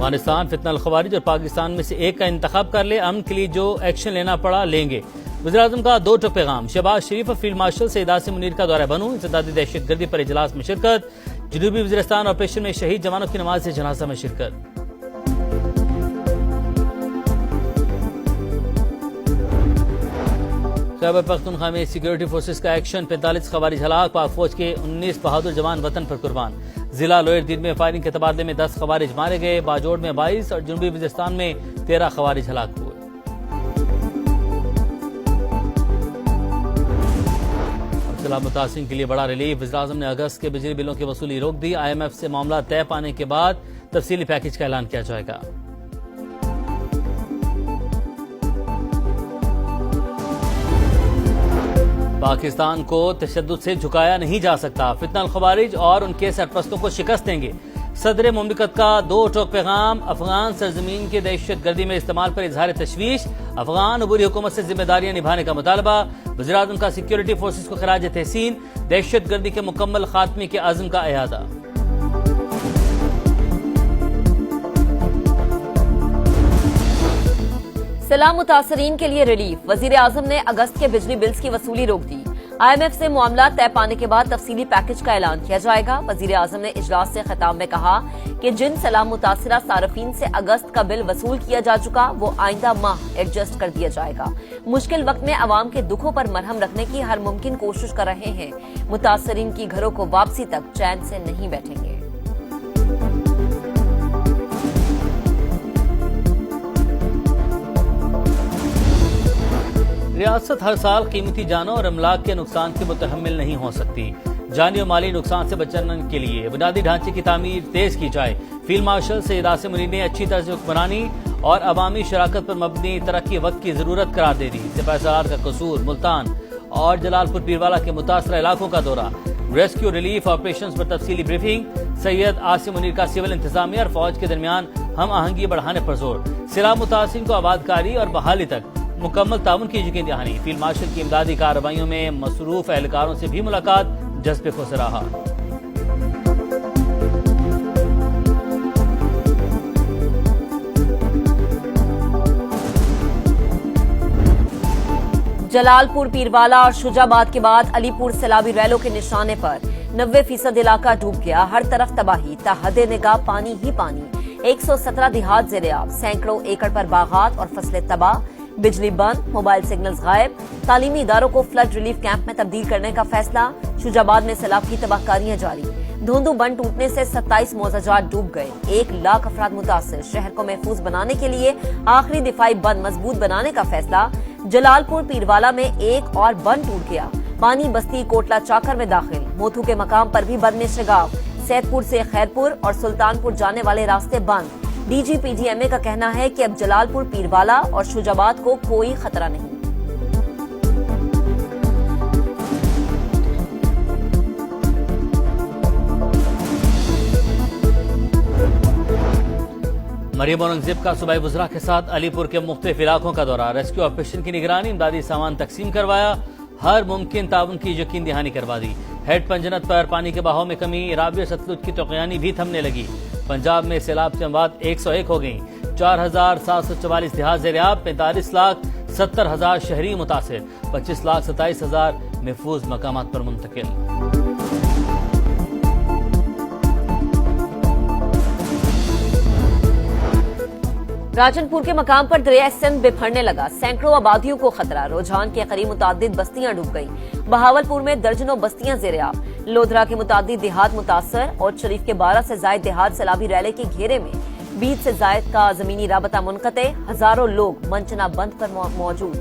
अफगानिस्तान फितनल खवारिज और पाकिस्तान में से एक का इंतखाब कर ले, अमन के लिए जो एक्शन लेना पड़ा लेंगे। वज़ीर-ए-आज़म का 2 टोक पैगाम। शहबाज शरीफ और फील्ड मार्शल सईद आसिम मुनीर का दौरा बनू, इंसदादी दहशतगर्दी पर इजलास में शिरकत। जनूबी वज़ीरिस्तान ऑपरेशन में शहीद जवानों की नमाज जनाजा में शिरकत। खैबर पख्तूनख्वा में सिक्योरिटी फोर्सेस का एक्शन, 45 खवारिज हलाक, पाक फौज के 19 बहादुर जवान वतन पर कुर्बान। जिला लोयर दिन में फायरिंग के तबादले में 10 खवारिज मारे गए, बाजोड़ में 22 और जनूबी वज़ीरिस्तान में 13 खवारिज हलाक हुए। जिला मुतासिरीन के लिए बड़ा रिलीफ, वज़ीर-ए-आज़म ने अगस्त के बिजली बिलों की वसूली रोक दी। IMF से मामला तय पाने के बाद तफसीली पैकेज का ऐलान किया जाएगा। पाकिस्तान को तशद्दुद से झुकाया नहीं जा सकता, फितनल खवारिज और उनके सरपरस्तों को शिकस्त देंगे। सदर मुमलिकत का 2 टोक पैगाम। अफगान सरजमीन के दहशतगर्दी में इस्तेमाल पर इजहार तशवीश, अफगान अबूरी हुकूमत से जिम्मेदारियां निभाने का मुतालबा। वज़ीर-ए-आज़म का सिक्योरिटी फोर्सेस को खराज तहसीन, दहशतगर्दी के मुकम्मल खात्मे के अज़्म का इयादा। सैलाब मुतासरीन के लिए रिलीफ, वज़ीर-ए-आज़म ने अगस्त के बिजली बिल्स की वसूली रोक दी। IMF से मामला तय पाने के बाद तफसीली पैकेज का ऐलान किया जाएगा। वज़ीर-ए-आज़म ने इजलास से खिताब में कहा कि जिन सैलाब मुतासरा सारफीन से अगस्त का बिल वसूल किया जा चुका, वो आइंदा माह एडजस्ट कर दिया जाएगा। मुश्किल वक्त में अवाम के दुखों पर मरहम रखने की हर मुमकिन कोशिश कर रहे हैं। मुतासरीन की घरों को वापसी तक चैन से नहीं बैठेंगे। रियासत हर साल कीमती जानों और अमलाक के नुकसान के मुतहम्मिल नहीं हो सकती। जानी और माली नुकसान से बचने के लिए बुनियादी ढांचे की तामीर तेज की जाए। फील्ड मार्शल सईद आसिम मुनीर ने अच्छी तर्ज हुक्मरानी और अवामी शराकत पर मबनी तरक्की वक्त की जरूरत करार दे दी। सिपहसालार का कसूर, मुल्तान और जलालपुर पीरवाला के मुतासरा इलाकों का दौरा, रेस्क्यू रिलीफ ऑपरेशन पर तफसीली ब्रीफिंग। सैयद आसिम मुनीर का सिविल इंतजामिया और फौज के दरमियान हम आहंगी बढ़ाने पर जोर। सैलाब मुतासिरीन को आबादकारी और बहाली तक मुकम्मल ताउन की यकीन दहानी। फील्ड मार्शल की इमदादी कार्रवाइयों में मसरूफ एहलकारों से भी मुलाकात, जज्बे को सराहा। जलालपुर पीरवाला और शुजाबाद के बाद अलीपुर सैलाबी रैलों के निशाने पर 90% इलाका डूब गया। हर तरफ तबाही, ताहदे निगाह पानी ही पानी। 117 देहात ज़ेर-ए-आब, सैकड़ों एकड़ पर बागात और फसलें तबाह, बिजली बंद, मोबाइल सिग्नल्स गायब। तालीमी इदारों को फ्लड रिलीफ कैंप में तब्दील करने का फैसला। शुजाबाद में सैलाब की तबाहकारियां जारी। धोंदू बंद टूटने से 27 मौजाजात डूब गए। 1 लाख अफराद मुतासिर। शहर को महफूज बनाने के लिए आखिरी दिफाई बंद मजबूत बनाने का फैसला। जलालपुर पीरवाला में एक और बंद टूट गया। पानी बस्ती कोटला चाकर में दाखिल। मोथू के मकाम पर भी बंद निश्चिगाव। सैदपुर से खैरपुर और सुल्तानपुर जाने वाले रास्ते बंद। DGPDMA का कहना है कि अब जलालपुर पीरवाला और शुजाबाद को कोई खतरा नहीं। मरियम औरंगजेब का सूबाई वज़रा के साथ अलीपुर के मुख्तलिफ इलाकों का दौरा, रेस्क्यू ऑपरेशन की निगरानी, इमदादी सामान तकसीम करवाया, हर मुमकिन ताउन की यकीन दहानी करवा दी। हेड पंजनत पर पानी के बहाव में कमी, रावी सतलुज की तोक़यानी भी थमने लगी। पंजाब में सैलाब से अमवात 101 हो गई। 4744 देहात ज़ेर-ए-आब, 45,70,000 शहरी मुतासिर, 25,27,000 महफूज मकामात पर मुंतकिल। राजनपुर के मकाम पर दरिया सिंध बिफरने लगा। सैकड़ों आबादियों को खतरा। रुझान के करीब मुतादिद बस्तियां डूब गई। बहावलपुर में दर्जनों बस्तियां ज़ेर-ए-आब। लोधरा के मुतादिद देहात मुतासर और शरीफ के 12 से जायद देहात सैलाबी रैले के घेरे में। 20 से जायद का जमीनी राबता मुनक़ते। हजारों लोग मंचना बंद पर मौजूद।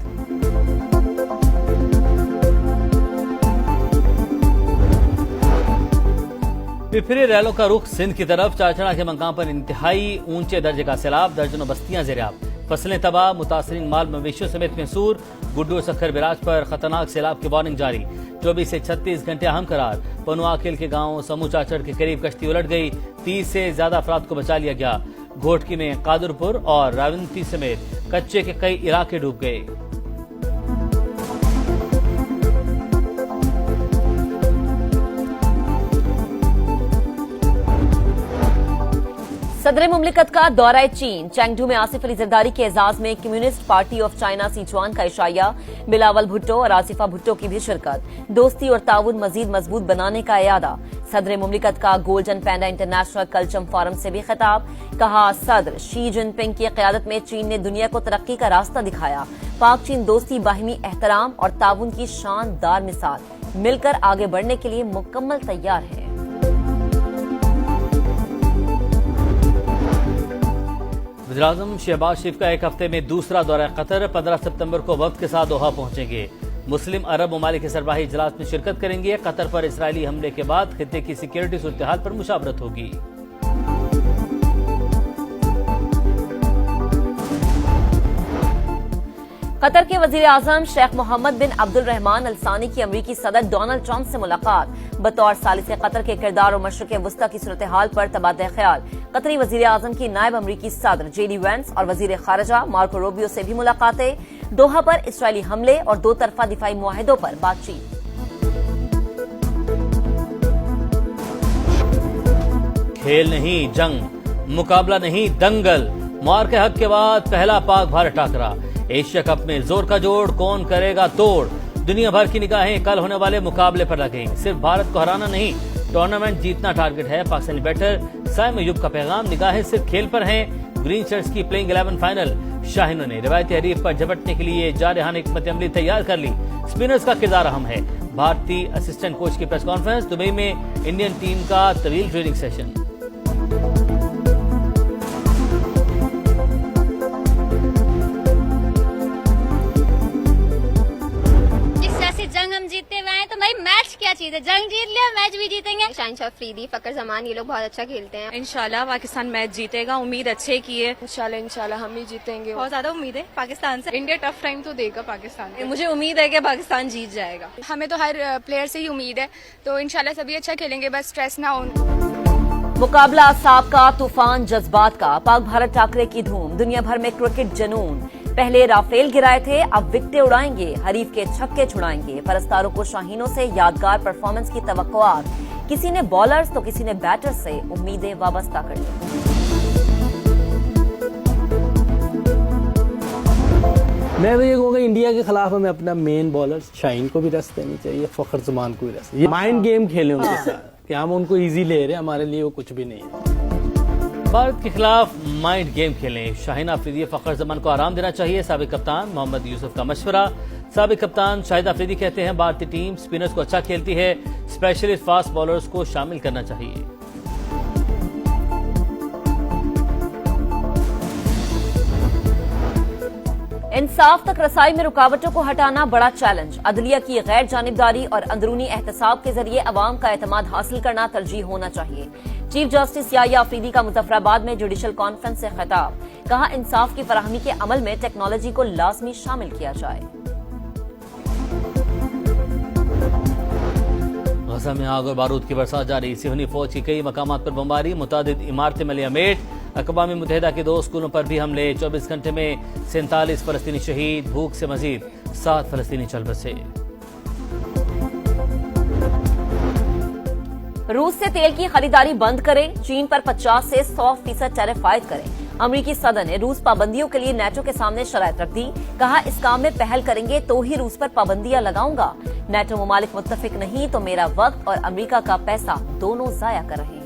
पिपरी रैलों का रुख सिंध की तरफ। चाचड़ा के मकाम पर इंतहाई ऊंचे दर्जे का सैलाब, दर्जनों बस्तियां ज़ेर-ए-आब, फसलें तबाह, मुतासरीन माल मवेशियों समेत महसूर। गुड्डू सखर बिराज पर खतरनाक सैलाब की वार्निंग जारी। 24 से 36 घंटे अहम करार। पनुआकिल के गांव समू चाचड़ के करीब कश्ती उलट गई। 30 से ज्यादा अफराद को बचा लिया गया। घोटकी में कादरपुर और रावंती समेत कच्चे के कई इलाके डूब गए। सदर मुमलिकत का दौरा चीन। चेंगडू में आसिफ अली जरदारी के एजाज में communist party of China Sichuan का इशाया। बिलावल भुट्टो और आसिफा भुट्टो की भी शिरकत। दोस्ती और ताउन मजीद मजबूत बनाने का इरादा। सदर मुमलिकत का गोल्डन पैंडा इंटरनेशनल कल्चर फोरम से भी खिताब। कहा, सदर शी जिनपिंग की क़यादत में चीन ने दुनिया को तरक्की का रास्ता दिखाया। पाक चीन दोस्ती बाहिमी एहतराम और ताउन की शानदार मिसाल। मिलकर आगे बढ़ने के लिए मुकम्मल तैयार है। वज़ीर-ए-आज़म शहबाज शरीफ का एक हफ्ते में दूसरा दौरा कतर। 15 सितंबर को वक्त के साथ दोहा पहुंचेंगे। मुस्लिम अरब ममालिक के सरबराही इजलास में शिरकत करेंगे। कतर पर इसराइली हमले के बाद खित्ते की सिक्योरिटी सूरत-ए-हाल पर मुशावरत होगी। कतर के वज़ीर-ए-आज़म शेख मोहम्मद बिन अब्दुल रहमान अल सानी की अमरीकी सदर डोनाल्ड ट्रंप से मुलाकात। बतौर सालिसे कतर के किरदार और मशरिक़ वस्ता की सूरत-ए-हाल पर तबादला ख्याल। कतरी वज़ीर-ए-आज़म की नायब अमरीकी सदर जेडी वेंस और वज़ीर खारजा मार्को रूबियो से भी मुलाकातें। दोहा पर इसराइली हमले और दो तरफा दिफाई मुआहिदों पर बातचीत। खेल नहीं जंग, मुकाबला नहीं दंगल। मार के हक के बाद पहला पाक भारत टाकरा। एशिया कप में जोर का जोड़, कौन करेगा तोड़। दुनिया भर की निगाहें कल होने वाले मुकाबले पर लगेंगी। सिर्फ भारत को हराना नहीं, टूर्नामेंट जीतना टारगेट है पाकिस्तानी बैटर साइम अयूब का पैगाम। निगाहें सिर्फ खेल पर हैं। ग्रीन शर्ट्स की प्लेइंग 11 फाइनल। शाहीनों ने रिवायती हरीफ पर झपटने के लिए जारहाना हिकमत अमली तैयार कर ली। स्पिनर्स का किरदार अहम है। भारतीय असिस्टेंट कोच की प्रेस कॉन्फ्रेंस। दुबई में इंडियन टीम का तवील ट्रेनिंग सेशन। जंग हम जीतते हुए हैं तो भाई मैच क्या चीज है, जंग जीत लिया मैच भी जीतेंगे। शाहिन अफरीदी, फकर जमान, ये लोग बहुत अच्छा खेलते हैं। इंशाल्लाह पाकिस्तान मैच जीतेगा, उम्मीद अच्छे की है। इंशाल्लाह हम ही जीतेंगे। बहुत ज्यादा उम्मीद है पाकिस्तान से। इंडिया टफ टाइम तो देगा पाकिस्तान को। मुझे उम्मीद है कि पाकिस्तान जीत जाएगा। हमें तो हर प्लेयर से ही उम्मीद है, तो इंशाल्लाह सभी अच्छा खेलेंगे, बस स्ट्रेस ना हो। मुकाबला असाब का, तूफान जज्बात का। पाक भारत टाकरे की धूम। दुनिया भर में क्रिकेट जनून। पहले राफेल गिराए थे, अब विकेटें उड़ाएंगे। हरीफ के छक्के छुड़ाएंगे। परस्तारों को शाहीनों से यादगार परफॉर्मेंस की तवक्कुआत। किसी ने बॉलर्स तो किसी ने बैटर्स से उम्मीदें वाबस्ता कर ली। मैं तो ये कहूँगा इंडिया के खिलाफ हमें अपना मेन बॉलर शाहीन को भी रेस्ट देनी चाहिए, फखर जमान को भी रेस्ट। ये माइंड गेम खेले उनके साथ कि हम उनको इजी ले रहे हैं, हमारे लिए वो कुछ भी नहीं है। भारत के खिलाफ माइंड गेम खेलें। शाहीन अफरीदी फखर जमान को आराम देना चाहिए। साबिक कप्तान मोहम्मद यूसुफ का मशवरा। साबिक कप्तान शाहिद अफरीदी कहते हैं भारतीय टीम स्पिनर्स को अच्छा खेलती है, स्पेशलिस्ट फास्ट बॉलर्स को शामिल करना चाहिए। इंसाफ तक रसाई में रुकावटों को हटाना बड़ा चैलेंज। अदलिया की गैर जानिबदारी और अंदरूनी एहतसाब के जरिए अवाम का एतमाद हासिल करना तरजीह होना चाहिए। चीफ जस्टिस याहिया अफरीदी का मुजफ्फराबाद में जुडिशल कॉन्फ्रेंस से खिताब। कहा, इंसाफ की फराहमी के अमल में टेक्नोलॉजी को लाजमी शामिल किया जाए। गजा में आग और बारूद की बरसात जारी। सिहनी फौज की कई मकामात पर बमबारी। मुतादिद इमारतें में लियामेट। अक़वाम मुत्तहिदा के 2 स्कूलों पर भी हमले। 24 घंटे में 47 फलस्तीनी शहीद। भूख से मजीद 7 फलस्तीनी चल बसे। रूस से तेल की खरीदारी बंद करें। चीन पर 50 से 100% टैरिफ आयद करें। अमरीकी सदर ने रूस पाबंदियों के लिए नेटो के सामने शराइत रख दी। कहा, इस काम में पहल करेंगे तो ही रूस पर पाबंदियां लगाऊंगा। नेटो ममालिक मुत्तफिक नहीं तो मेरा वक्त और अमरीका का पैसा दोनों जाया कर रहे हैं।